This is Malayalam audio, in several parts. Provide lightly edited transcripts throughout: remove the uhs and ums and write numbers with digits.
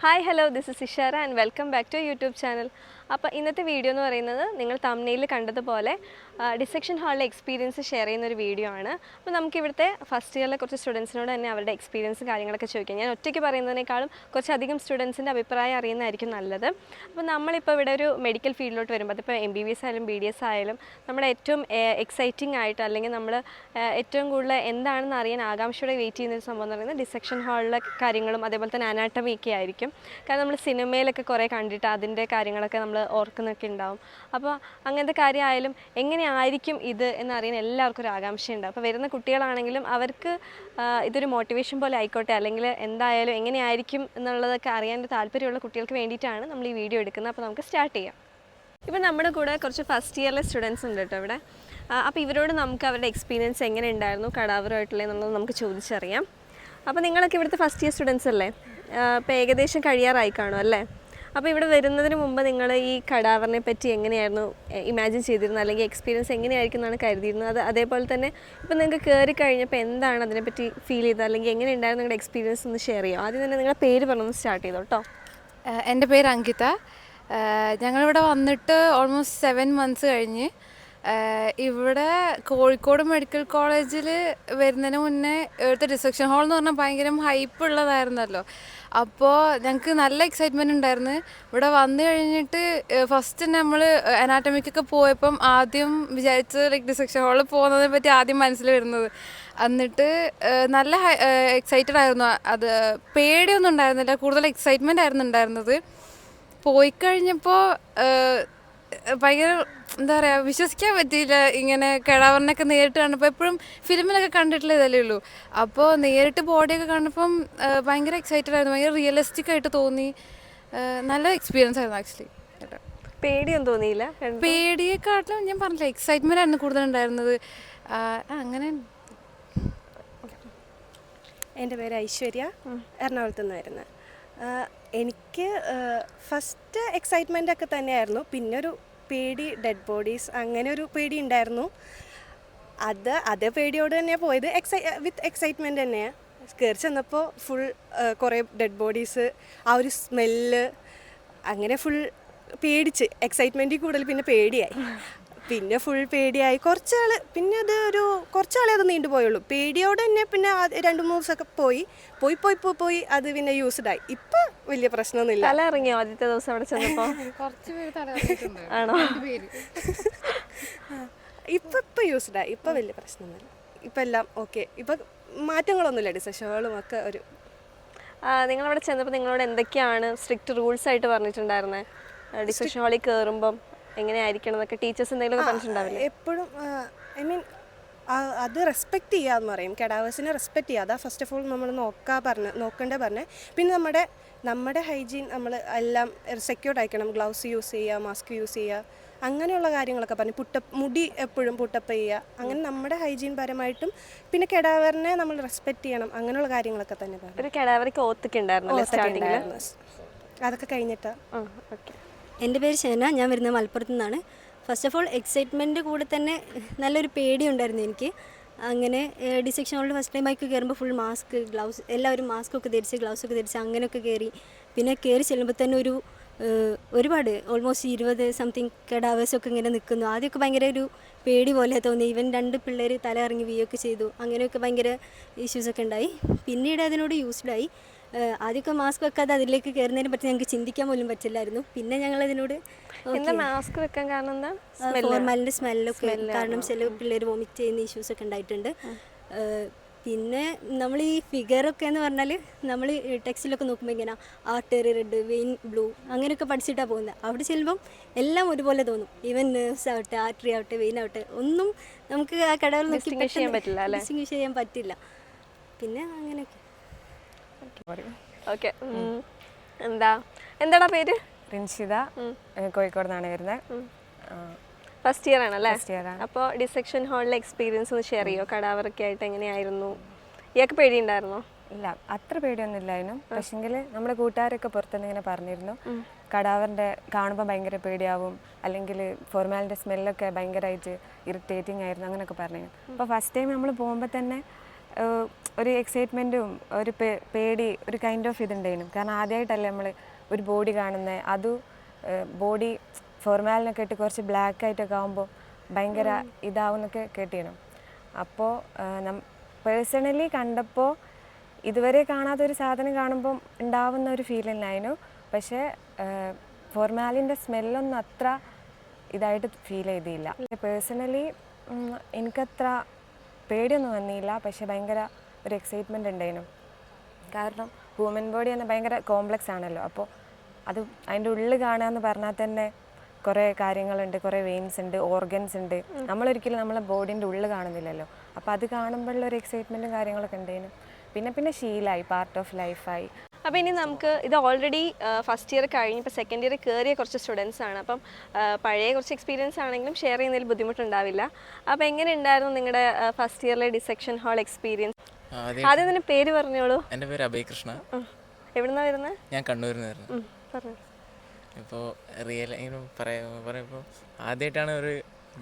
Hi hello this is Ishara and welcome back to YouTube channel. അപ്പോൾ ഇന്നത്തെ വീഡിയോ എന്ന് പറയുന്നത് നിങ്ങൾ തംബ്നെയിൽ കണ്ടതുപോലെ ഡിസെക്ഷൻ ഹാളിലെ എക്സ്പീരിയൻസ് ഷെയർ ചെയ്യുന്ന ഒരു വീഡിയോ ആണ്. അപ്പോൾ നമുക്ക് ഇവിടുത്തെ ഫസ്റ്റ് ഇയറിലെ കുറച്ച് സ്റ്റുഡൻസിനോട് തന്നെ അവരുടെ എക്സ്പീരിയൻസ് കാര്യങ്ങളൊക്കെ ചോദിക്കാം. ഞാൻ ഒറ്റയ്ക്ക് പറയുന്നതിനേക്കാളും കുറച്ചധികം സ്റ്റുഡൻസിൻ്റെ അഭിപ്രായം അറിയുന്നതായിരിക്കും നല്ലത്. അപ്പോൾ നമ്മളിപ്പോൾ ഇവിടെ ഒരു മെഡിക്കൽ ഫീൽഡിലോട്ട് വരുമ്പോൾ അതിപ്പോൾ MBBS ആയാലും BDS ആയാലും നമ്മുടെ ഏറ്റവും എക്സൈറ്റിംഗ് ആയിട്ട് അല്ലെങ്കിൽ നമ്മൾ ഏറ്റവും കൂടുതൽ എന്താണെന്ന് അറിയാൻ ആകാംക്ഷയോടെ വെയിറ്റ് ചെയ്യുന്ന ഒരു സംഭവം എന്ന് പറയുന്നത് ഡിസെക്ഷൻ ഹാളിലെ കാര്യങ്ങളും അതേപോലെ തന്നെ അനാട്ടമി ഒക്കെ ആയിരിക്കും. കാരണം നമ്മൾ സിനിമയിലൊക്കെ കുറേ കണ്ടിട്ട് അതിൻ്റെ കാര്യങ്ങളൊക്കെ നമ്മൾ ഓർക്കുന്നൊക്കെ ഉണ്ടാവും. അപ്പോൾ അങ്ങനത്തെ കാര്യമായാലും എങ്ങനെയായിരിക്കും ഇത് എന്നറിയാൻ എല്ലാവർക്കും ഒരു ആകാംക്ഷയുണ്ടാവും. അപ്പോൾ വരുന്ന കുട്ടികളാണെങ്കിലും അവർക്ക് ഇതൊരു മോട്ടിവേഷൻ പോലെ ആയിക്കോട്ടെ, അല്ലെങ്കിൽ എന്തായാലും എങ്ങനെയായിരിക്കും എന്നുള്ളതൊക്കെ അറിയാൻ താല്പര്യമുള്ള കുട്ടികൾക്ക് വേണ്ടിയിട്ടാണ് നമ്മൾ ഈ വീഡിയോ എടുക്കുന്നത്. അപ്പോൾ നമുക്ക് സ്റ്റാർട്ട് ചെയ്യാം. ഇപ്പോൾ നമ്മുടെ കൂടെ കുറച്ച് ഫസ്റ്റ് ഇയറിലെ സ്റ്റുഡൻസ് ഉണ്ട് കേട്ടോ ഇവിടെ. അപ്പോൾ ഇവരോട് നമുക്ക് അവരുടെ എക്സ്പീരിയൻസ് എങ്ങനെ ഉണ്ടായിരുന്നു കടാവറുമായിട്ടുള്ള എന്നുള്ളത് നമുക്ക് ചോദിച്ചറിയാം. അപ്പോൾ നിങ്ങളൊക്കെ ഇവിടുത്തെ ഫസ്റ്റ് ഇയർ സ്റ്റുഡൻസ് അല്ലേ? ഇപ്പോൾ ഏകദേശം കഴിയാറായി കാണും അല്ലേ? അപ്പോൾ ഇവിടെ വരുന്നതിന് മുമ്പ് നിങ്ങൾ ഈ കടാവറിനെ പറ്റി എങ്ങനെയായിരുന്നു ഇമാജിൻ ചെയ്തിരുന്നത്, അല്ലെങ്കിൽ എക്സ്പീരിയൻസ് എങ്ങനെയായിരിക്കും എന്നാണ് കരുതിയിരുന്നത്? അതേപോലെ തന്നെ ഇപ്പോൾ നിങ്ങൾക്ക് കയറി കഴിഞ്ഞപ്പോൾ എന്താണ് അതിനെപ്പറ്റി ഫീൽ ചെയ്തത്, അല്ലെങ്കിൽ എങ്ങനെ ഉണ്ടായിരുന്നു നിങ്ങളുടെ എക്സ്പീരിയൻസ് ഒന്ന് ഷെയർ ചെയ്യാം. ആദ്യം തന്നെ നിങ്ങളുടെ പേര് പറഞ്ഞൊന്ന് സ്റ്റാർട്ട് ചെയ്തോ കേട്ടോ. എൻ്റെ പേര് അങ്കിത. ഞങ്ങളിവിടെ വന്നിട്ട് ഓൾമോസ്റ്റ് 7 months കഴിഞ്ഞ്. ഇവിടെ കോഴിക്കോട് മെഡിക്കൽ കോളേജിൽ വരുന്നതിന് മുന്നേ ഇവിടുത്തെ ഡിസെക്ഷൻ ഹാൾ എന്ന് പറഞ്ഞാൽ ഭയങ്കര ഹൈപ്പ് ഉള്ളതായിരുന്നല്ലോ. അപ്പോൾ ഞങ്ങൾക്ക് നല്ല എക്സൈറ്റ്മെൻറ്റ് ഉണ്ടായിരുന്നു. ഇവിടെ വന്നു കഴിഞ്ഞിട്ട് ഫസ്റ്റ് നമ്മൾ അനാറ്റമിക്കൊക്കെ പോയപ്പം ആദ്യം വിചാരിച്ചത് ലൈക്ക് ഡിസെക്ഷൻ ഹാളിൽ പോകുന്നതിനെ പറ്റി ആദ്യം മനസ്സിൽ വരുന്നത്. എന്നിട്ട് നല്ല എക്സൈറ്റഡ് ആയിരുന്നു. അത് പേടിയൊന്നും ഉണ്ടായിരുന്നില്ല, കൂടുതൽ എക്സൈറ്റ്മെൻ്റ് ആയിരുന്നു ഉണ്ടായിരുന്നത്. പോയി കഴിഞ്ഞപ്പോൾ ഭയങ്കര എന്താ പറയുക, വിശ്വസിക്കാൻ പറ്റിയില്ല. ഇങ്ങനെ കടാവറിനൊക്കെ നേരിട്ട് കണ്ടപ്പോൾ എപ്പോഴും ഫിലിമിലൊക്കെ കണ്ടിട്ടുള്ള ഇതല്ലേ ഉള്ളൂ. അപ്പോൾ നേരിട്ട് ബോഡിയൊക്കെ കണ്ടപ്പം ഭയങ്കര എക്സൈറ്റഡ് ആയിരുന്നു, ഭയങ്കര റിയലിസ്റ്റിക് ആയിട്ട് തോന്നി. നല്ല എക്സ്പീരിയൻസ് ആയിരുന്നു ആക്ച്വലി. പേടിയൊന്നും തോന്നിയില്ല? പേടിയെക്കാട്ടിലും ഞാൻ പറഞ്ഞില്ല, എക്സൈറ്റ്മെൻ്റ് ആയിരുന്നു കൂടുതലുണ്ടായിരുന്നത്. അങ്ങനെ. എൻ്റെ പേര് ഐശ്വര്യ, എറണാകുളത്ത് നിന്ന് വരുന്നത്. എനിക്ക് ഫസ്റ്റ് എക്സൈറ്റ്മെൻ്റ് ഒക്കെ തന്നെയായിരുന്നു. പിന്നെ ഒരു പേടി, ഡെഡ് ബോഡീസ്, അങ്ങനെ ഒരു പേടി ഉണ്ടായിരുന്നു. അതേ പേടിയോട് തന്നെയാണ് പോയത്. വിത്ത് എക്സൈറ്റ്മെൻറ്റ് തന്നെയാണ്. കയറി ചെന്നപ്പോൾ ഫുൾ കുറേ ഡെഡ് ബോഡീസ്, ആ ഒരു സ്മെല്ല്, അങ്ങനെ ഫുൾ പേടിച്ച്. എക്സൈറ്റ്മെൻറ്റിൽ കൂടുതൽ പിന്നെ പേടിയായി. പിന്നെ ഫുൾ പേടിയായി കുറച്ചാൾ. പിന്നെ കുറച്ചാളെ അത് നീണ്ടു പോയുള്ളൂ. പേടിയോടെ തന്നെ പിന്നെ 2-3 ദിവസമൊക്കെ പോയി അത് പിന്നെ യൂസ്ഡായി. ഇപ്പം വലിയ പ്രശ്നമൊന്നുമില്ല. തല ഇറങ്ങിയോ ആദ്യത്തെ ദിവസം അവിടെ ചെന്നപ്പോൾ? കുറച്ച് പേര് തല ആണോ? ഇപ്പം യൂസ്ഡായി. ഇപ്പം വലിയ പ്രശ്നമൊന്നുമില്ല. ഇപ്പം എല്ലാം ഓക്കെ. ഇപ്പം മാറ്റങ്ങളൊന്നുമില്ല. ഡിസെക്ഷനുകളും ഒക്കെ ഒരു. നിങ്ങളവിടെ ചെന്നപ്പോൾ നിങ്ങളോട് എന്തൊക്കെയാണ് സ്ട്രിക്റ്റ് റൂൾസ് ആയിട്ട് പറഞ്ഞിട്ടുണ്ടായിരുന്നത്? ഡിസെക്ഷൻ ഹാളിൽ കയറുമ്പം എങ്ങനെയായിരിക്കണം എന്നൊക്കെ ടീച്ചേഴ്സ് എന്തെങ്കിലും പറഞ്ഞിട്ടുണ്ടാവില്ലേ? എപ്പോഴും അത് റെസ്പെക്റ്റ് ചെയ്യാന്ന് പറയും. കഡാവേഴ്സിനെ റെസ്പെക്റ്റ് ചെയ്യുക, അതാ ഫസ്റ്റ് ഓഫ് ഓൾ നമ്മൾ നോക്കേണ്ടത് പറഞ്ഞ്. പിന്നെ നമ്മുടെ ഹൈജീൻ നമ്മൾ എല്ലാം സെക്യൂർഡ് ആയിരിക്കണം. ഗ്ലൗസ് യൂസ് ചെയ്യുക, മാസ്ക് യൂസ് ചെയ്യുക, അങ്ങനെയുള്ള കാര്യങ്ങളൊക്കെ പറഞ്ഞു. മുടി എപ്പോഴും പുട്ടപ്പ് ചെയ്യുക, അങ്ങനെ നമ്മുടെ ഹൈജീൻ പരമായിട്ടും. പിന്നെ കെഡാവറിനെ നമ്മൾ റെസ്പെക്റ്റ് ചെയ്യണം, അങ്ങനെയുള്ള കാര്യങ്ങളൊക്കെ തന്നെ പറഞ്ഞു. ഒരു കെഡാവറിക്ക് ഓത്തൊക്കെ ഉണ്ടായിരുന്നു, അതൊക്കെ കഴിഞ്ഞിട്ടാ. ഓക്കെ. എൻ്റെ പേര് ഷെന, ഞാൻ വരുന്നത് മലപ്പുറത്തു നിന്നാണ്. ഫസ്റ്റ് ഓഫ് ഓൾ എക്സൈറ്റ്മെൻറ്റ് കൂടെ തന്നെ നല്ലൊരു പേടി ഉണ്ടായിരുന്നു എനിക്ക്. അങ്ങനെ ഡിസെക്ഷൻ ഹാളിൽ ഫസ്റ്റ് ടൈം ആക്കി കയറുമ്പോൾ ഫുൾ മാസ്ക്, ഗ്ലൗസ്, എല്ലാവരും മാസ്കൊക്കെ ധരിച്ച് ഗ്ലൗസൊക്കെ ധരിച്ച് അങ്ങനെയൊക്കെ കയറി. പിന്നെ കയറി ചെല്ലുമ്പോൾ തന്നെ ഒരുപാട് ഓൾമോസ്റ്റ് 20 സംതിങ് കഡാവേഴ്സൊക്കെ ഇങ്ങനെ നിൽക്കുന്നു. ആദ്യമൊക്കെ ഭയങ്കര ഒരു പേടി പോലെ തോന്നി. ഈവൻ 2 പിള്ളേർ തല ഇറങ്ങി വീയൊക്കെ ചെയ്തു. അങ്ങനെയൊക്കെ ഭയങ്കര ഇഷ്യൂസൊക്കെ ഉണ്ടായി. പിന്നീട് അതിനോട് യൂസ്ഡായി. ആദ്യമൊക്കെ മാസ്ക് വെക്കാതെ അതിലേക്ക് കയറുന്നതിനെ പറ്റി ഞങ്ങൾക്ക് ചിന്തിക്കാൻ പോലും പറ്റില്ലായിരുന്നു. പിന്നെ ഞങ്ങളതിനോട് മാസ്ക് വെക്കാൻ കാരണം എന്താ? ഫോർമാലിൻ്റെ സ്മെല്ലൊക്കെ കാരണം ചില പിള്ളേർ വോമിറ്റ് ചെയ്യുന്ന ഇഷ്യൂസൊക്കെ ഉണ്ടായിട്ടുണ്ട്. പിന്നെ നമ്മൾ ഈ ഫിഗറൊക്കെ എന്ന് പറഞ്ഞാൽ നമ്മൾ ടെക്സ്റ്റിലൊക്കെ നോക്കുമ്പോൾ ഇങ്ങനെ ആർട്ടറി റെഡ്, വെയിൻ ബ്ലൂ അങ്ങനെയൊക്കെ പഠിച്ചിട്ടാണ് പോകുന്നത്. അവിടെ ചെല്ലുമ്പം എല്ലാം ഒരുപോലെ തോന്നും. ഈവൻ നെർവ്സ് ആവട്ടെ, ആർട്ടറി ആവട്ടെ, വെയിൻ ആവട്ടെ, ഒന്നും നമുക്ക് ആ കടകൾ ഡിസ്റ്റിങ്വിഷ് ചെയ്യാൻ പറ്റില്ല. പിന്നെ അങ്ങനെയൊക്കെ. ഓക്കെ. എന്താടാ പേര്? റിൻഷിത, കോഴിക്കോട് നിന്നാണ് വരുന്നത്. ഫസ്റ്റ് ഇയർ ആണല്ലേ? അപ്പോൾ ഡിസെക്ഷൻ ഹാളിലെ എക്സ്പീരിയൻസ് ഒന്ന് ഷെയർ ചെയ്യോ? കടാവറൊക്കെ ആയിട്ട് എങ്ങനെയായിരുന്നു? ഇയാൾക്ക് പേടിയുണ്ടായിരുന്നോ? ഇല്ല, അത്ര പേടിയൊന്നും ഇല്ലായിരുന്നു. പക്ഷെങ്കിൽ നമ്മുടെ കൂട്ടുകാരൊക്കെ പുറത്തുനിന്ന് ഇങ്ങനെ പറഞ്ഞിരുന്നു, കടാവറിൻ്റെ കാണുമ്പോൾ ഭയങ്കര പേടിയാവും, അല്ലെങ്കിൽ ഫോർമാലിൻ്റെ സ്മെല്ലൊക്കെ ഭയങ്കരമായിട്ട് ഇറിറ്റേറ്റിംഗ് ആയിരുന്നു, അങ്ങനെയൊക്കെ പറഞ്ഞിരുന്നു. അപ്പോൾ ഫസ്റ്റ് ടൈം നമ്മൾ പോകുമ്പോൾ തന്നെ ഒരു എക്സൈറ്റ്മെൻറ്റും ഒരു പേടി ഒരു കൈൻഡ് ഓഫ് ഇതുണ്ടായിരുന്നു. കാരണം ആദ്യമായിട്ടല്ലേ നമ്മൾ ഒരു ബോഡി കാണുന്നത്. അതും ബോഡി ഫോർമാലിനൊക്കെ ഇട്ട് കുറച്ച് ബ്ലാക്ക് ആയിട്ടൊക്കെ ആകുമ്പോൾ ഭയങ്കര ഇതാവുന്നൊക്കെ കേട്ടിരുന്നു. അപ്പോൾ പേഴ്സണലി കണ്ടപ്പോൾ ഇതുവരെ കാണാത്തൊരു സാധനം കാണുമ്പം ഉണ്ടാവുന്ന ഒരു ഫീലിംഗായിരുന്നു. പക്ഷേ ഫോർമാലിൻ്റെ സ്മെല്ലൊന്നും അത്ര ഇതായിട്ട് ഫീൽ ചെയ്തില്ല. പേഴ്സണലി എനിക്കത്ര പേടിയൊന്നും വന്നില്ല. പക്ഷേ ഭയങ്കര ഒരു എക്സൈറ്റ്മെൻറ്റ് ഉണ്ടായിരുന്നു. കാരണം ഹ്യൂമൻ ബോഡി തന്നെ ഭയങ്കര കോംപ്ലക്സ് ആണല്ലോ. അപ്പോൾ അത് അതിൻ്റെ ഉള്ളിൽ കാണുക എന്ന് പറഞ്ഞാൽ തന്നെ കുറേ കാര്യങ്ങളുണ്ട്, കുറേ വെയിൻസ് ഉണ്ട്, ഓർഗൻസ് ഉണ്ട്. നമ്മളൊരിക്കലും നമ്മളെ ബോഡീൻ്റെ ഉള്ളിൽ കാണുന്നില്ലല്ലോ. അപ്പോൾ അത് കാണുമ്പോഴുള്ള ഒരു എക്സൈറ്റ്മെൻറ്റും കാര്യങ്ങളൊക്കെ ഉണ്ടായിരുന്നു. പിന്നെ ശീലമായി, പാർട്ട് ഓഫ് ലൈഫായി. അപ്പോൾ ഇനി നമുക്ക് ഇത് ഓൾറെഡി ഫസ്റ്റ് ഇയർ കഴിഞ്ഞ് ഇപ്പോൾ സെക്കൻഡ് ഇയർ കയറിയ കുറച്ച് സ്റ്റുഡൻസ് ആണ്. അപ്പം പഴയ കുറച്ച് എക്സ്പീരിയൻസ് ആണെങ്കിലും ഷെയർ ചെയ്യുന്നതിൽ ബുദ്ധിമുട്ടുണ്ടാവില്ല. അപ്പോൾ എങ്ങനെ ഉണ്ടായിരുന്നു നിങ്ങളുടെ ഫസ്റ്റ് ഇയറിലെ ഡിസെക്ഷൻ ഹാൾ എക്സ്പീരിയൻസ്? ആദ്യം തന്നെ പേര് പറഞ്ഞോളൂ. എൻ്റെ പേര് അഭയ് കൃഷ്ണ. എവിടുന്നാണ് വരുന്നത്? ഞാൻ കണ്ണൂരിൽ നിന്ന് വരുന്നു. പറഞ്ഞു. ഇപ്പോൾ പറയുമ്പോൾ ആദ്യമായിട്ടാണ് ഒരു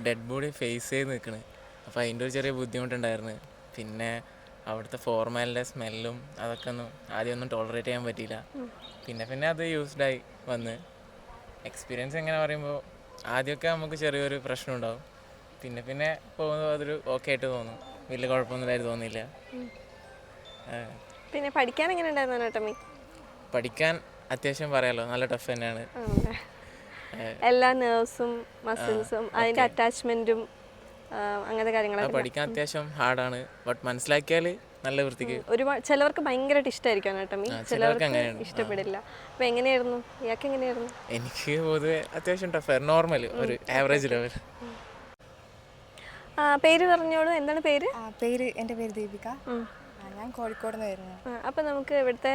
ഡെഡ് ബോഡി ഫേസ് ചെയ്ത് നിൽക്കുന്നത്. അപ്പോൾ അതിൻ്റെ ഒരു ചെറിയ ബുദ്ധിമുട്ടുണ്ടായിരുന്നു. പിന്നെ അവിടുത്തെ ഫോർമാലിൻ്റെ സ്മെല്ലും അതൊക്കെ ആദ്യമൊന്നും ടോളറേറ്റ് ചെയ്യാൻ പറ്റിയില്ല. പിന്നെ അത് യൂസ്ഡായി വന്ന് എക്സ്പീരിയൻസ് എങ്ങനെ പറയുമ്പോൾ ആദ്യമൊക്കെ നമുക്ക് ചെറിയൊരു പ്രശ്നം ഉണ്ടാവും. പിന്നെ പോകുമ്പോൾ അതൊരു ഓക്കെ ആയിട്ട് തോന്നും. വലിയ കുഴപ്പമൊന്നുമില്ലായിട്ട് തോന്നിയില്ല. പിന്നെ പഠിക്കാൻ എങ്ങനെ ഉണ്ടായിരുന്നു അനാട്ടമി? പഠിക്കാൻ അത്യാവശ്യം പറയാലോ, നല്ല ടഫ് തന്നെയാണ്. എല്ലാ നെർവ്സും മസിൽസും അതിൻ്റെ അറ്റാച്ച്മെൻറ്റും അങ്ങനത്തെ കാര്യങ്ങളൊക്കെ പഠിക്കാൻ അത്യാവശ്യം ഹാർഡാണ്. ബട്ട് മനസ്സിലാക്കിയാൽ നല്ല വൃത്തിക്ക്. ഒരുപാട് ചിലവർക്ക് ഭയങ്കരമായിട്ട് ഇഷ്ടമായിരിക്കും അനാട്ടമി, ചിലവർക്ക് ഇഷ്ടപ്പെടില്ല. അപ്പോൾ എങ്ങനെയായിരുന്നു? ഇയാൾക്ക് എങ്ങനെയായിരുന്നു? എനിക്ക് പൊതുവെ അത്യാവശ്യം ടഫായിരുന്നു. നോർമൽ ഒരു ആവറേജ് ലെവൽ. പേര് പറഞ്ഞോളൂ. എന്താണ് പേര്? എൻ്റെ പേര് ദീപിക. ഞാൻ കോഴിക്കോട് നിന്ന് വരുന്നു. അപ്പോൾ നമുക്ക് ഇവിടുത്തെ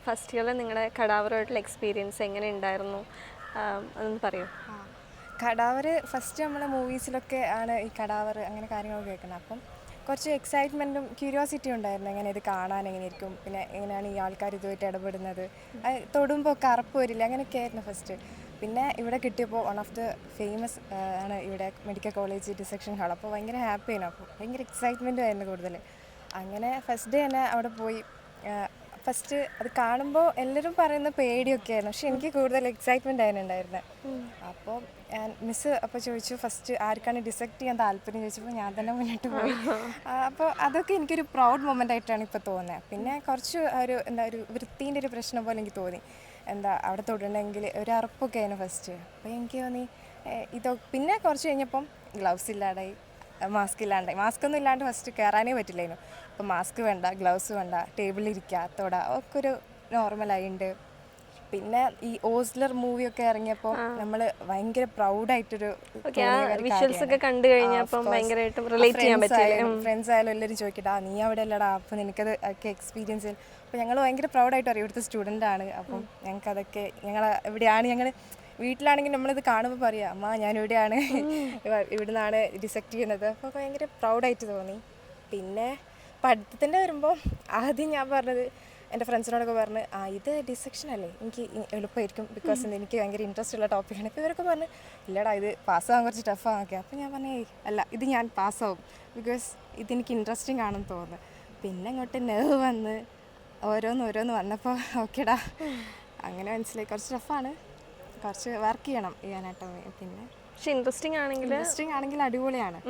ഫസ്റ്റ് ഇയറിൽ നിങ്ങളുടെ കടാവറുമായിട്ടുള്ള എക്സ്പീരിയൻസ് എങ്ങനെ ഉണ്ടായിരുന്നു അതൊന്ന് പറയൂ. കടാവർ ഫസ്റ്റ് നമ്മളെ മൂവീസിലൊക്കെ ആണ് ഈ കടാവർ അങ്ങനെ കാര്യങ്ങളൊക്കെ കേൾക്കുന്നത്. അപ്പം കുറച്ച് എക്സൈറ്റ്മെൻറ്റും ക്യൂരിയോസിറ്റിയും ഉണ്ടായിരുന്നു. എങ്ങനെ ഇത് കാണാൻ എങ്ങനെയായിരിക്കും, പിന്നെ എങ്ങനെയാണ് ഈ ആൾക്കാർ ഇതുമായിട്ട് ഇടപെടുന്നത്, അത് തൊടുമ്പോൾ കറുപ്പ് വരില്ല, അങ്ങനെയൊക്കെ ആയിരുന്നു ഫസ്റ്റ്. പിന്നെ ഇവിടെ കിട്ടിയപ്പോൾ വൺ ഓഫ് ദ ഫേമസ് ആണ് ഇവിടെ മെഡിക്കൽ കോളേജ് ഡിസെക്ഷൻ ഹാൾ. അപ്പോൾ ഭയങ്കര ഹാപ്പി ആയിരുന്നു. അപ്പോൾ ഭയങ്കര എക്സൈറ്റ്മെൻറ്റും ആയിരുന്നു കൂടുതൽ. അങ്ങനെ ഫസ്റ്റ് ഡേ തന്നെ അവിടെ പോയി. ഫസ്റ്റ് അത് കാണുമ്പോൾ എല്ലാവരും പറയുന്ന പേടിയൊക്കെ ആയിരുന്നു. പക്ഷെ എനിക്ക് കൂടുതൽ എക്സൈറ്റ്മെൻറ്റ് ആയിരുന്നു ഉണ്ടായിരുന്നത്. അപ്പോൾ മിസ്സ് അപ്പോൾ ചോദിച്ചു ഫസ്റ്റ് ആർക്കാണ് ഡിസെക്റ്റ് ചെയ്യാൻ താല്പര്യം ചോദിച്ചപ്പോൾ ഞാൻ തന്നെ മുന്നോട്ട് പോയി. അപ്പോൾ അതൊക്കെ എനിക്കൊരു പ്രൗഡ് മൊമെൻ്റ് ആയിട്ടാണ് ഇപ്പോൾ തോന്നുന്നത്. പിന്നെ കുറച്ച് ഒരു വൃത്തീൻ്റെ ഒരു പ്രശ്നം പോലെ എനിക്ക് തോന്നി. അവിടെ തൊടണമെങ്കിൽ ഒരു അറപ്പൊക്കെ ആയിരുന്നു ഫസ്റ്റ്. അപ്പോൾ എനിക്ക് തോന്നി പിന്നെ കുറച്ച് കഴിഞ്ഞപ്പം ഗ്ലൗസ് ഇല്ലാണ്ടായി, മാസ്ക് ഇല്ലാണ്ടായി. മാസ്ക് ഒന്നും ഇല്ലാണ്ട് ഫസ്റ്റ് കയറാനേ പറ്റില്ലായിരുന്നു. അപ്പോൾ മാസ്ക് വേണ്ട, ഗ്ലൗസ് വേണ്ട, ടേബിളിലിരിക്കുക, തൊട ഒക്കെ ഒരു നോർമലായിട്ടുണ്ട്. പിന്നെ ഈ ഓസ്ലർ മൂവിയൊക്കെ ഇറങ്ങിയപ്പോൾ നമ്മൾ ഭയങ്കര പ്രൗഡായിട്ടൊരു വിഷ്വൽസ് ഒക്കെ കണ്ടു കഴിഞ്ഞപ്പോൾ ഭയങ്കരമായിട്ടും റിലേറ്റ് ചെയ്യാൻ പറ്റും. ഫ്രണ്ട്സ് ആയാലും എല്ലാവരും ചോദിക്കട്ടാ നീ അവിടെ അല്ലടാ, അപ്പോൾ നിനക്കത് ഒക്കെ എക്സ്പീരിയൻസ്. അപ്പോൾ ഞങ്ങൾ ഭയങ്കര പ്രൗഡായിട്ട് അറിയാം ഇവിടുത്തെ സ്റ്റുഡൻ്റ് ആണ്. അപ്പം ഞങ്ങൾക്കതൊക്കെ എവിടെയാണ് ഞങ്ങൾ വീട്ടിലാണെങ്കിൽ നമ്മളിത് കാണുമ്പോൾ പറയാം അമ്മ ഞാനിവിടെയാണ്, ഇവിടുന്നാണ് ഡിസെക്റ്റ് ചെയ്യുന്നത്. അപ്പോൾ ഭയങ്കര പ്രൗഡായിട്ട് തോന്നി. പിന്നെ പഠിത്തത്തിൻ്റെ വരുമ്പോൾ ആദ്യം ഞാൻ പറഞ്ഞത് എൻ്റെ ഫ്രണ്ട്സിനോടൊക്കെ പറഞ്ഞ് ഇത് ഡിസെക്ഷൻ അല്ലേ, എനിക്ക് എളുപ്പമായിരിക്കും, ബിക്കോസ് എനിക്ക് ഭയങ്കര ഇൻട്രസ്റ്റ് ഉള്ള ടോപ്പിക്കാണ്. ഇപ്പോൾ ഇവരൊക്കെ പറഞ്ഞ് ഇല്ലടാ ഇത് പാസ്സാകാൻ കുറച്ച് ടഫാണ്. അപ്പോൾ ഞാൻ പറഞ്ഞു അല്ല ഇത് ഞാൻ പാസ്സാവും, ബിക്കോസ് ഇതെനിക്ക് ഇൻട്രസ്റ്റിംഗ് ആണെന്ന് തോന്നുന്നു. പിന്നെ അങ്ങോട്ട് നെർവ് വന്ന് ഓരോന്ന് വന്നപ്പോൾ ഓക്കേടാ അങ്ങനെ മനസ്സിലായി കുറച്ച് ടഫാണ്, കുറച്ച് വർക്ക് ചെയ്യണം ഈ അനാട്ടമി. പിന്നെ പക്ഷെ ഇൻട്രസ്റ്റിംഗ് ആണെങ്കിൽ അടിപൊളിയാണ്,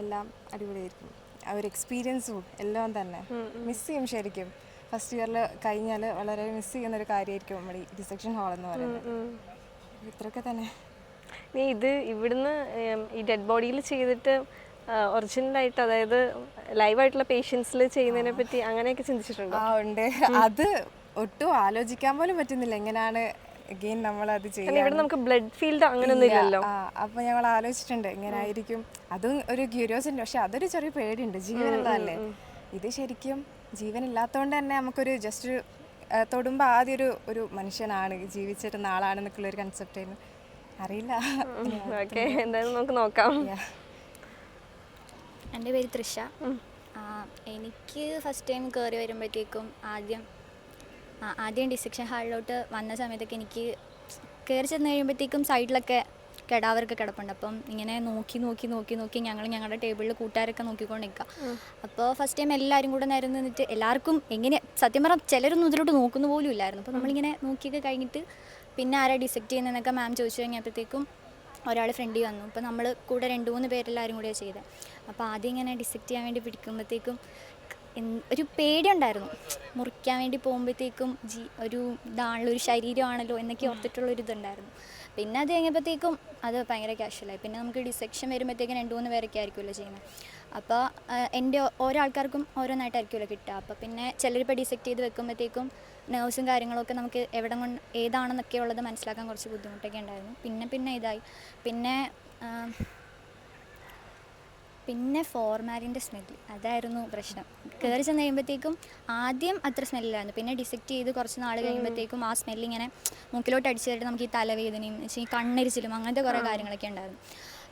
എല്ലാം അടിപൊളിയായിരിക്കും. ആ ഒരു എക്സ്പീരിയൻസും എല്ലാം തന്നെ മിസ് ചെയ്യും ശരിക്കും. ഫസ്റ്റ് ഇയറിൽ കഴിഞ്ഞാൽ വളരെ മിസ് ചെയ്യുന്നൊരു കാര്യമായിരിക്കും നമ്മുടെ ഈ ഡിസെക്ഷൻ ഹാൾ എന്ന് പറയുന്നത്. ഇത്രയൊക്കെ തന്നെ. നീ ഇത് ഇവിടുന്ന് ഈ ഡെഡ് ബോഡിയിൽ ചെയ്തിട്ട് ഒറിജിനലായിട്ട്, അതായത് ലൈവായിട്ടുള്ള പേഷ്യൻസിൽ ചെയ്യുന്നതിനെ പറ്റി അങ്ങനെയൊക്കെ ചിന്തിച്ചിട്ടുണ്ടോ? ഉണ്ട്. അത് ഒട്ടും ആലോചിക്കാൻ പോലും പറ്റുന്നില്ല എങ്ങനെയാണ് അഗെയിൻ നമ്മളത് ചെയ്യുന്നത്. ഇവിടെ നമുക്ക് ബ്ലഡ് ഫീൽഡ് അങ്ങനെയൊന്നും ഇല്ലല്ലോ. അപ്പോൾ ഞങ്ങൾ ആലോചിച്ചിട്ടുണ്ട് എങ്ങനെ ആയിരിക്കും. അതും ഒരു ക്യൂരിയോസിറ്റി, പക്ഷെ അതൊരു ചെറിയ പേടിയുണ്ട്. ജീവനുള്ളതല്ലേ ഇത്, ശരിക്കും ജീവനില്ലാത്തതുകൊണ്ട് തന്നെ നമുക്കൊരു ജസ്റ്റ് തൊടുമ്പോൾ ആദ്യം ഒരു മനുഷ്യനാണ്, ജീവിച്ചിരുന്ന ആളാണെന്നൊക്കെയുള്ളൊരു കൺസെപ്റ്റ് ആയിരുന്നു. അറിയില്ല. ഓക്കെ, എന്തായാലും നമുക്ക് നോക്കാം. എൻ്റെ പേര് തൃഷ. എനിക്ക് ഫസ്റ്റ് ടൈം കയറി വരുമ്പോഴത്തേക്കും ആദ്യം ഡിസെക്ഷൻ ഹാളിലോട്ട് വന്ന സമയത്തൊക്കെ എനിക്ക് കയറി ചെന്ന് കഴിയുമ്പോഴത്തേക്കും സൈഡിലൊക്കെ കടാവറൊക്കെ കിടപ്പുണ്ട്. അപ്പം ഇങ്ങനെ നോക്കി ഞങ്ങൾ ഞങ്ങളുടെ ടേബിളിൽ കൂട്ടുകാരൊക്കെ നോക്കിക്കൊണ്ട് നിൽക്കുക. അപ്പോൾ ഫസ്റ്റ് ടൈം എല്ലാവരും കൂടെ നേരം നിന്നിട്ട് എല്ലാവർക്കും എങ്ങനെ സത്യം പറഞ്ഞാൽ ചിലരൊന്നും ഇതിലോട്ട് നോക്കുന്ന പോലും ഇല്ലായിരുന്നു. അപ്പോൾ നമ്മളിങ്ങനെ നോക്കിയൊക്കെ കഴിഞ്ഞിട്ട് പിന്നെ ആരാ ഡിസെക്റ്റ് ചെയ്യുന്നതെന്നൊക്കെ മാം ചോദിച്ചു കഴിഞ്ഞപ്പോഴത്തേക്കും ഒരാൾ ഫ്രണ്ടിൽ വന്നു. അപ്പോൾ നമ്മൾ കൂടെ 2-3 പേരെല്ലാവരും കൂടെയാണ് ചെയ്തത്. അപ്പോൾ ആദ്യം ഇങ്ങനെ ഡിസെക്റ്റ് ചെയ്യാൻ വേണ്ടി പിടിക്കുമ്പോഴത്തേക്കും ഒരു പേടിയുണ്ടായിരുന്നു. മുറിക്കാൻ വേണ്ടി പോകുമ്പോഴത്തേക്കും ഒരു ഇതാണല്ലോ, ഒരു ശരീരമാണല്ലോ എന്നൊക്കെ ഓർത്തിട്ടുള്ളൊരിതുണ്ടായിരുന്നു. പിന്നെ അത് കഴിഞ്ഞപ്പോഴത്തേക്കും അത് ഭയങ്കര കാഷ്വലായി. പിന്നെ നമുക്ക് ഡിസെക്ഷൻ വരുമ്പോഴത്തേക്കും 2-3 പേരൊക്കെ ആയിരിക്കുമല്ലോ ചെയ്യുന്നത്. അപ്പോൾ എൻ്റെ ഓരോ ആൾക്കാർക്കും ഓരോന്നായിട്ടായിരിക്കുമല്ലോ കിട്ടുക. അപ്പോൾ പിന്നെ ചിലരിപ്പോൾ ഡിസെക്റ്റ് ചെയ്ത് വെക്കുമ്പോഴത്തേക്കും നെർവ്സും കാര്യങ്ങളൊക്കെ നമുക്ക് എവിടെ കൊണ്ട് ഏതാണെന്നൊക്കെ ഉള്ളത് മനസ്സിലാക്കാൻ കുറച്ച് ബുദ്ധിമുട്ടൊക്കെ ഉണ്ടായിരുന്നു. പിന്നെ ഇതായി. പിന്നെ ഫോർമാലിൻ്റെ സ്മെല്ല് അതായിരുന്നു പ്രശ്നം. കയറി ചെന്ന് കഴിയുമ്പോഴത്തേക്കും ആദ്യം അത്ര സ്മെല്ലായിരുന്നു. പിന്നെ ഡിസെക്റ്റ് ചെയ്ത് കുറച്ച് നാൾ കഴിയുമ്പോഴത്തേക്കും ആ സ്മെല്ലിങ്ങനെ മൂക്കിലോട്ട് അടിച്ചു തരുമ്പോൾ നമുക്ക് ഈ തലവേദനയും ഈ കണ്ണെരിച്ചിലും അങ്ങനത്തെ കുറേ കാര്യങ്ങളൊക്കെ ഉണ്ടായിരുന്നു.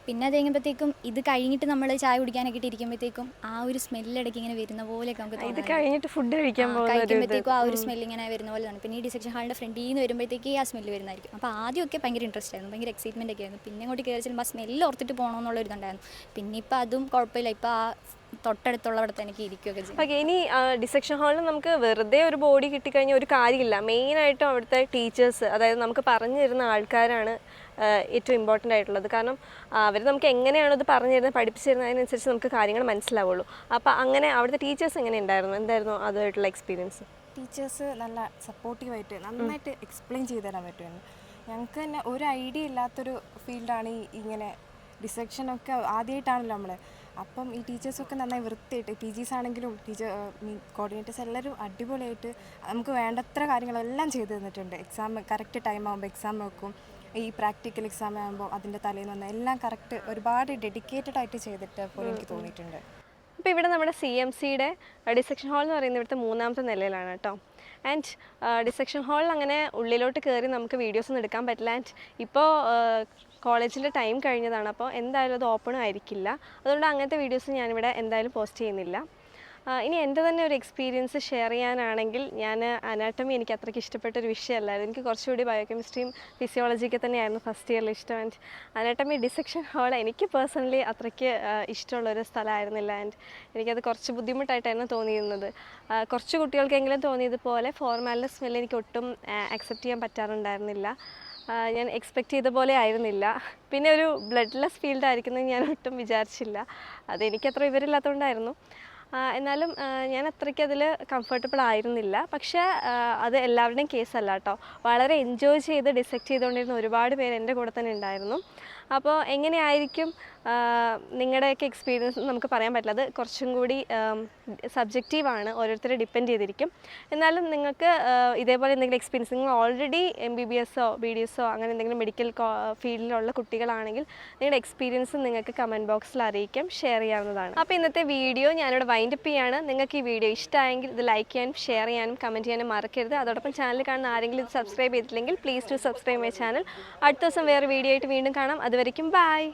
പിന്നെ അത് കഴിയുമ്പോഴത്തേക്കും ഇത് കഴിഞ്ഞിട്ട് നമ്മൾ ചായ കുടിക്കാനൊക്കെ ഇരിക്കുമ്പോഴത്തേക്കും ആ ഒരു സ്മെല്ലിടയ്ക്ക് ഇങ്ങനെ വരുന്ന പോലെയൊക്കെ നമുക്ക് കഴിഞ്ഞിട്ട് ഫുഡ് കഴിക്കുമ്പോഴത്തേക്കും ആ ഒരു സ്മെല്ല് ഇങ്ങനെ വരുന്ന പോലെ തോന്നും. പിന്നെ ഈ ഡിസെക്ഷൻ ഹാളിൻ്റെ ഫ്രണ്ടിൽ നിന്ന് വരുമ്പോഴത്തേക്ക് ആ സ്മെല്ല് വരുന്നതായിരിക്കും. അപ്പോൾ ആദ്യമൊക്കെ ഭയങ്കര ഇൻട്രസ്റ്റ് ആയിരുന്നു, ഭയങ്കര എക്സൈറ്റ്മെൻ്റ് ഒക്കെ ആയിരുന്നു. പിന്നെ അങ്ങോട്ട് കയറി ചെല്ലുമ്പോൾ ആ സ്മെല്ല് ഓർത്തിട്ട് പോകണമെന്നുള്ളൊരിതുണ്ടായിരുന്നു. പിന്നെ ഇപ്പോൾ അതും കുഴപ്പമില്ല. ഇപ്പോൾ ആ തൊട്ടടുത്തുള്ളവിടത്ത് എനിക്ക് ഇരിക്കുകയൊക്കെ ചെയ്യും. ഓക്കെ, ഇനി ഡിസെക്ഷൻ ഹാളിൽ നമുക്ക് വെറുതെ ഒരു ബോഡി കിട്ടിക്കഴിഞ്ഞാൽ ഒരു കാര്യമില്ല. മെയിനായിട്ടും അവിടുത്തെ ടീച്ചേഴ്സ്, അതായത് നമുക്ക് പറഞ്ഞു തരുന്ന ആൾക്കാരാണ് ഏറ്റവും ഇമ്പോർട്ടൻ്റ് ആയിട്ടുള്ളത്. കാരണം അവർ നമുക്ക് എങ്ങനെയാണോ ഇത് പറഞ്ഞു തരുന്നത്, പഠിപ്പിച്ചു തരുന്നത്, അതിനനുസരിച്ച് നമുക്ക് കാര്യങ്ങൾ മനസ്സിലാവുള്ളൂ. അപ്പോൾ അങ്ങനെ അവിടുത്തെ ടീച്ചേഴ്സ് എങ്ങനെ ഉണ്ടായിരുന്നു, എന്തായിരുന്നു അതുമായിട്ടുള്ള എക്സ്പീരിയൻസ്? ടീച്ചേഴ്സ് നല്ല സപ്പോർട്ടീവായിട്ട് നന്നായിട്ട് എക്സ്പ്ലെയിൻ ചെയ്ത് തരാൻ പറ്റുമായിരുന്നു. ഞങ്ങൾക്ക് തന്നെ ഒരു ഐഡിയ ഇല്ലാത്തൊരു ഫീൽഡാണ് ഇങ്ങനെ ഡിസെക്ഷനൊക്കെ ആദ്യമായിട്ടാണല്ലോ നമ്മൾ. അപ്പം ഈ ടീച്ചേഴ്സൊക്കെ നന്നായി വൃത്തിയായിട്ട്, PGs ആണെങ്കിലും കോർഡിനേറ്റേഴ്സ് എല്ലാവരും അടിപൊളിയായിട്ട് നമുക്ക് വേണ്ടത്ര കാര്യങ്ങളെല്ലാം ചെയ്തു തന്നിട്ടുണ്ട്. എക്സാം കറക്റ്റ് ടൈം ആകുമ്പോൾ എക്സാം വെക്കും. ഈ പ്രാക്ടിക്കൽ എക്സാം ആകുമ്പോൾ അതിൻ്റെ തലേന്ന് വന്ന എല്ലാം കറക്റ്റ് ഒരുപാട് ഡെഡിക്കേറ്റഡ് ആയിട്ട് ചെയ്തിട്ട് പോലും എനിക്ക് തോന്നിയിട്ടുണ്ട്. അപ്പോൾ ഇവിടെ നമ്മുടെ CMCയുടെ ഡിസെക്ഷൻ ഹാൾ എന്ന് പറയുന്നത് ഇവിടുത്തെ 3ാമത്തെ നിലയിലാണ് കേട്ടോ. ആൻഡ് ഡിസെക്ഷൻ ഹാളിൽ അങ്ങനെ ഉള്ളിലോട്ട് കയറി നമുക്ക് വീഡിയോസ് ഒന്നും എടുക്കാൻ പറ്റില്ല. ആൻഡ് ഇപ്പോൾ കോളേജിൻ്റെ ടൈം കഴിഞ്ഞതാണ്, അപ്പോൾ എന്തായാലും അത് ഓപ്പണും ആയിരിക്കില്ല. അതുകൊണ്ട് അങ്ങനത്തെ വീഡിയോസ് ഞാനിവിടെ എന്തായാലും പോസ്റ്റ് ചെയ്യുന്നില്ല. ഇനി എൻ്റെ തന്നെ ഒരു എക്സ്പീരിയൻസ് ഷെയർ ചെയ്യാനാണെങ്കിൽ, ഞാൻ അനാട്ടമി എനിക്ക് അത്രയ്ക്ക് ഇഷ്ടപ്പെട്ടൊരു വിഷയമല്ലായിരുന്നു. എനിക്ക് കുറച്ചുകൂടി ബയോകെമിസ്ട്രിയും ഫിസിയോളജിയൊക്കെ തന്നെയായിരുന്നു ഫസ്റ്റ് ഇയറിൽ ഇഷ്ടം. ആൻഡ് അനാട്ടമി ഡിസെക്ഷൻ ഹാൾ എനിക്ക് പേഴ്സണലി അത്രയ്ക്ക് ഇഷ്ടമുള്ളൊരു സ്ഥലമായിരുന്നില്ല. ആൻഡ് എനിക്കത് കുറച്ച് ബുദ്ധിമുട്ടായിട്ടായിരുന്നു തോന്നിയിരുന്നത്. കുറച്ച് കുട്ടികൾക്കെങ്കിലും തോന്നിയതുപോലെ ഫോർമാലിൻ്റെ സ്മെല്ല് എനിക്ക് ഒട്ടും അക്സെപ്റ്റ് ചെയ്യാൻ പറ്റാറുണ്ടായിരുന്നില്ല. ഞാൻ എക്സ്പെക്റ്റ് ചെയ്ത പോലെ ആയിരുന്നില്ല. പിന്നെ ഒരു ബ്ലഡ്ലെസ് ഫീൽഡ് ആയിരിക്കുന്നത് ഞാൻ ഒട്ടും വിചാരിച്ചില്ല. അതെനിക്കത്ര വിവരമില്ലാത്തതുകൊണ്ടായിരുന്നു. എന്നാലും ഞാൻ അത്രയ്ക്ക് അതിൽ കംഫർട്ടബിൾ ആയിരുന്നില്ല. പക്ഷേ അത് എല്ലാവരുടെയും കേസല്ല കേട്ടോ. വളരെ എൻജോയ് ചെയ്ത് ഡിസെക്റ്റ് ചെയ്തുകൊണ്ടിരുന്ന ഒരുപാട് പേര് എൻ്റെ കൂടെ തന്നെ ഉണ്ടായിരുന്നു. അപ്പോൾ എങ്ങനെയായിരിക്കും നിങ്ങളുടെയൊക്കെ എക്സ്പീരിയൻസ് നമുക്ക് പറയാൻ പറ്റില്ല. അത് കുറച്ചും കൂടി സബ്ജക്റ്റീവാണ്, ഓരോരുത്തരെ ഡിപ്പെൻഡ് ചെയ്തിരിക്കും. എന്നാലും നിങ്ങൾക്ക് ഇതേപോലെ എന്തെങ്കിലും എക്സ്പീരിയൻസ്, നിങ്ങൾ ഓൾറെഡി MBBSോ BDSോ അങ്ങനെ എന്തെങ്കിലും മെഡിക്കൽ ഫീൽഡിലുള്ള കുട്ടികളാണെങ്കിൽ നിങ്ങളുടെ എക്സ്പീരിയൻസ് നിങ്ങൾക്ക് കമൻറ്റ് ബോക്സിൽ അറിയിക്കാം, ഷെയർ ചെയ്യാവുന്നതാണ്. അപ്പോൾ ഇന്നത്തെ വീഡിയോ ഞാനിവിടെ വൈൻഡപ്പ് ചെയ്യാണ്. നിങ്ങൾക്ക് ഈ വീഡിയോ ഇഷ്ടമായെങ്കിൽ ഇത് ലൈക്ക് ചെയ്യാനും ഷെയർ ചെയ്യാനും കമൻറ്റ് ചെയ്യാനും മറക്കരുത്. അതോടൊപ്പം ചാനൽ കാണുന്ന ആരെങ്കിലും ഇത് സബ്സ്ക്രൈബ് ചെയ്തിട്ടില്ലെങ്കിൽ please to subscribe my channel. അടുത്ത ദിവസം വേറെ വീഡിയോ ആയിട്ട് വീണ്ടും കാണാം. അതുവരെയ്ക്കും ബൈ.